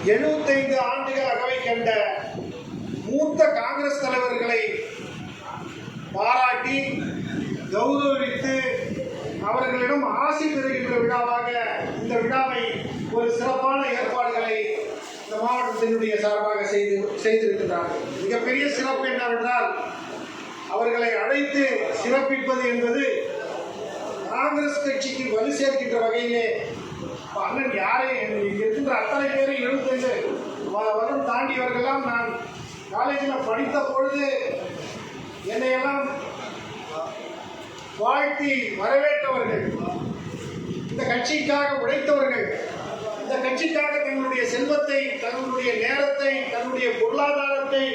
75 ஆண்டுகள் அகவை கண்ட மூத்த காங்கிரஸ் தலைவர்களை பாராட்டி கௌரவித்து அவர்களிடம் ஆசி பெறுகின்ற விழாவாக இந்த விழாவை ஒரு சிறப்பான ஏற்பாடுகளை இந்த மாவட்டத்தினுடைய சார்பாக செய்திருக்கிறார்கள். மிகப்பெரிய சிறப்பு என்னவென்றால் அவர்களை அழைத்து சிறப்பிப்பது என்பது காங்கிரஸ் கட்சிக்கு வலு சேர்க்கின்ற வகையிலே அண்ணன் யாரை இருக்கின்ற அத்தனை பேரை 75 வருடம் தாண்டியவர்களெல்லாம் நான் காலேஜில் படித்த பொழுது என்னையெல்லாம் வாழ்த்தி வரவேற்றவர்கள், இந்த கட்சிக்காக உழைத்தவர்கள், இந்த கட்சிக்காக தங்களுடைய செல்வத்தை, தங்களுடைய நேரத்தை, தன்னுடைய பொருளாதாரத்தை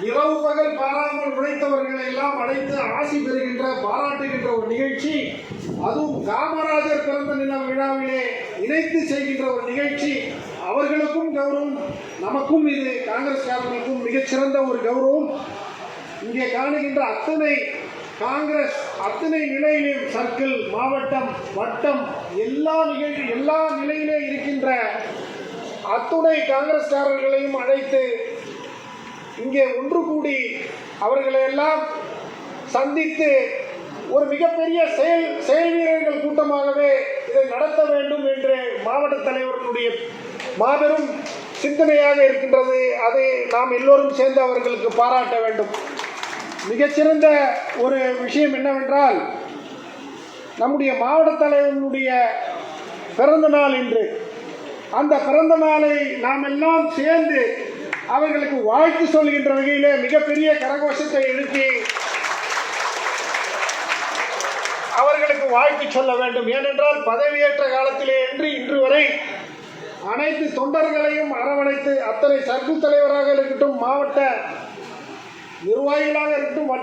இரவு பகல் பாராமல் உழைத்தவர்களை எல்லாம் அழைத்து ஆசி பெறுகின்ற பாராட்டுகின்ற ஒரு நிகழ்ச்சி, அதுவும் காமராஜர் பிறந்த நில விழாவிலே இணைத்து செய்கின்ற ஒரு நிகழ்ச்சி. அவர்களுக்கும் கௌரவம், நமக்கும் இது காங்கிரஸ்காரர்களுக்கும் மிகச்சிறந்த ஒரு கௌரவம். இங்கே காணுகின்ற அத்தனை காங்கிரஸ் அத்தனை நிலையிலும் சர்க்கிள், மாவட்டம், வட்டம் எல்லா நிலையிலே இருக்கின்ற அத்துணை காங்கிரஸ்காரர்களையும் அழைத்து இங்கே ஒன்று கூடி அவர்களை எல்லாம் சந்தித்து ஒரு மிகப்பெரிய செயல் வீரர்கள் கூட்டமாகவே இதை நடத்த வேண்டும் என்று மாவட்ட தலைவர்களுடைய மாபெரும் சிந்தனையாக இருக்கின்றது. அதை நாம் எல்லோரும் சேர்ந்து அவர்களுக்கு பாராட்ட வேண்டும். மிகச்சிறந்த ஒரு விஷயம் என்னவென்றால், நம்முடைய மாவட்ட தலைவர்களுடைய பிறந்த நாள் இன்று. அந்த பிறந்த நாளை நாம் எல்லாம் சேர்ந்து அவர்களுக்கு வாழ்த்து சொல்கின்ற வகையிலே மிகப்பெரிய கரகோஷத்தை எழுப்பி அவர்களுக்கு வாழ்த்து சொல்ல வேண்டும். ஏனென்றால் பதவியேற்ற காலத்திலே இன்று வரை அனைத்து தொண்டர்களையும் அரவணைத்து அத்தனை சர்க்கிள் தலைவராக இருக்கட்டும், மாவட்ட நிர்வாகிகளாக இருக்கட்டும்,